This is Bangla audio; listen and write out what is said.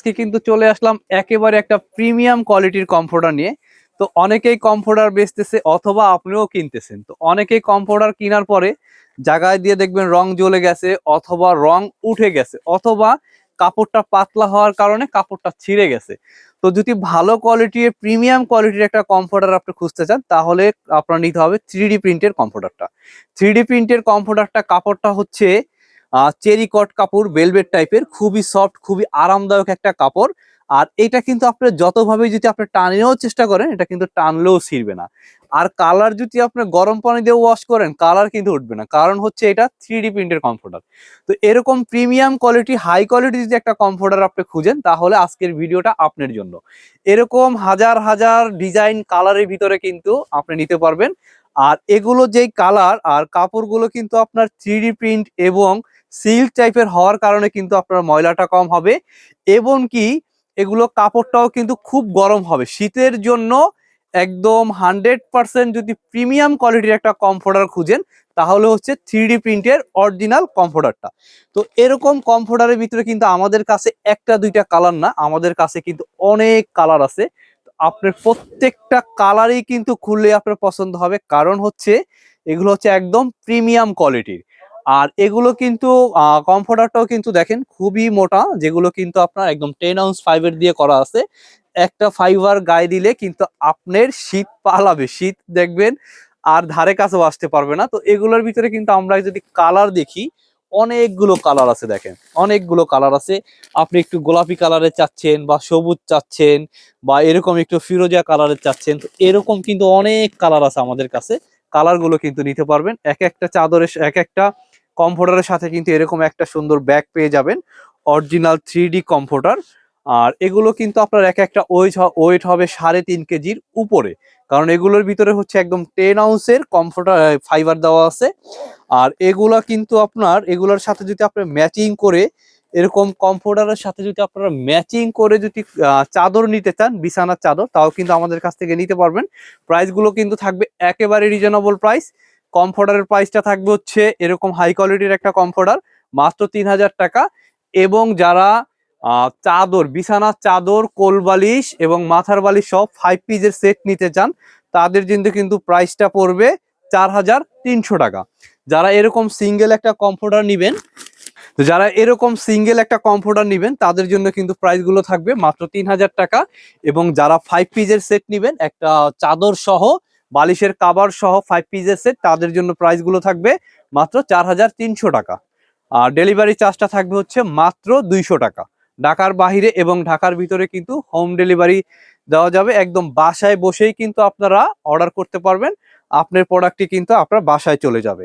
আজকে কিন্তু চলে আসলাম একেবারে একটা প্রিমিয়াম কোয়ালিটির কম্ফোর্টার নিয়ে। তো অনেকেই কম্ফোর্টার বেচতেছে অথবা আপনিও কিনতেছেন। তো অনেকেই কম্ফোর্টার কেনার পরে জায়গায় দিয়ে দেখবেন রং জ্বলে গেছে অথবা রং উঠে গেছে অথবা কাপড়টা পাতলা হওয়ার কারণে কাপড়টা ছিঁড়ে গেছে। তো যদি ভালো কোয়ালিটির প্রিমিয়াম কোয়ালিটির একটা কম্ফোর্টার আপনি খুঁজতে চান তাহলে আপনার নিতে হবে 3D প্রিন্টের কম্ফোর্টারটা। 3D প্রিন্টের কম্ফোর্টারটা কাপড়টা হচ্ছে চেরি কট কাপড়, ভেলভেট টাইপের, খুবই সফট, খুবই আরামদায়ক একটা কাপড়। আর এটা কিন্তু আপনার যতভাবে যদি আপনি টানেও চেষ্টা করেন এটা কিন্তু টানলেও ছিঁড়বে না। আর কালার যদি আপনি গরম পানি দিয়ে ওয়াশ করেন কালার কিন্তু উঠবে না, কারণ হচ্ছে এটা 3D প্রিন্টের কমফোর্টার। তো এরকম প্রিমিয়াম কোয়ালিটি, হাই কোয়ালিটি যদি একটা কমফোর্টার আপনি খুঁজেন তাহলে আজকের ভিডিওটা আপনার জন্য। এরকম হাজার হাজার ডিজাইন কালারের ভিতরে কিন্তু আপনি নিতে পারবেন। আর এগুলো যেই কালার আর কাপড়গুলো কিন্তু আপনার 3D প্রিন্ট এবং সিল্ক টাইপের হওয়ার কারণে কিন্তু আপনার ময়লাটা কম হবে এবং কি এগুলো কাপড়টাও কিন্তু খুব গরম হবে শীতের জন্য। একদম 100% যদি প্রিমিয়াম কোয়ালিটির একটা কমফোর্টার খুঁজেন তাহলে হচ্ছে 3D প্রিন্টের অরিজিনাল কমফোর্টারটা। তো এরকম কমফোর্টারের ভিতরে কিন্তু আমাদের কাছে একটা দুইটা কালার না, আমাদের কাছে কিন্তু অনেক কালার আছে। আপনার প্রত্যেকটা কালারই কিন্তু খুললে আপনার পছন্দ হবে, কারণ হচ্ছে এগুলো হচ্ছে একদম প্রিমিয়াম কোয়ালিটির। আর এগুলো কিন্তু কমফোর্টারটাও কিন্তু দেখেন খুবই মোটা, যেগুলো কিন্তু আপনার একদম 10 আউন্স ফাইবার দিয়ে করা আছে। একটা ফাইবার গায়ে দিলে কিন্তু আপনার শীত পালাবে, শীত দেখবেন আর ধারে কাছেও আসতে পারবে না। তো এগুলোর ভিতরে কিন্তু আমরা যদি কালার দেখি অনেকগুলো কালার আছে, দেখেন অনেকগুলো কালার আছে। আপনি একটু গোলাপি কালারের চাচ্ছেন বা সবুজ চাচ্ছেন বা এরকম একটু ফিরোজা কালারের চাচ্ছেন, তো এরকম কিন্তু অনেক কালার আছে আমাদের কাছে। কালার গুলো কিন্তু নিতে পারবেন। এক একটা চাদরের এক একটা কমফোর্টারের সাথে কিন্তু এরকম একটা সুন্দর ব্যাগ পেয়ে যাবেন, অরিজিনাল 3D কমফোর্টার। আর এগুলো কিন্তু আপনার এক একটা ওয়েট হবে 3.5 কেজির উপরে, কারণ এগুলোর ভিতরে হচ্ছে একদম 10 আউন্সের কমফোর্টার ফাইবার দেওয়া আছে। আর এগুলা কিন্তু আপনার এগুলোর সাথে যদি আপনি ম্যাচিং করে এরকম কমফোর্টারের সাথে যদি আপনারা ম্যাচিং করে যদি চাদর নিতে চান, বিছানার চাদর, তাও কিন্তু আমাদের কাছ থেকে নিতে পারবেন। প্রাইসগুলো কিন্তু থাকবে একেবারে রিজনেবল প্রাইস। কমফোর্টারের প্রাইসটা থাকবে হচ্ছে এরকম হাই কোয়ালিটির একটা কমফোর্টার মাত্র 3000 টাকা। এবং যারা চাদর, বিছানার চাদর, কোলবালিশ এবং মাথার বালিশ সব 5 পিসের সেট নিতে চান তাদের জন্য কিন্তু প্রাইসটা পড়বে 4300 টাকা। যারা এরকম সিঙ্গেল একটা কমফোর্টার নিবেন, তো যারা এরকম সিঙ্গেল একটা কমফোর্টার নিবেন তাদের জন্য কিন্তু প্রাইস গুলো থাকবে মাত্র 3000 টাকা। এবং যারা 5 পিসের সেট নিবেন, একটা চাদর সহ বালিশের কাভার সহ 5 পিসের সেট, তাদের জন্য প্রাইস গুলো থাকবে মাত্র 4300 টাকা। আর ডেলিভারি চার্জটা থাকবে হচ্ছে মাত্র 200 টাকা। ঢাকার বাহিরে এবং ঢাকার ভিতরে কিন্তু হোম ডেলিভারি দেওয়া যাবে। একদম বাসায় বসেই কিন্তু আপনারা অর্ডার করতে পারবেন, আপনার প্রোডাক্টটি কিন্তু আপনার বাসায় চলে যাবে।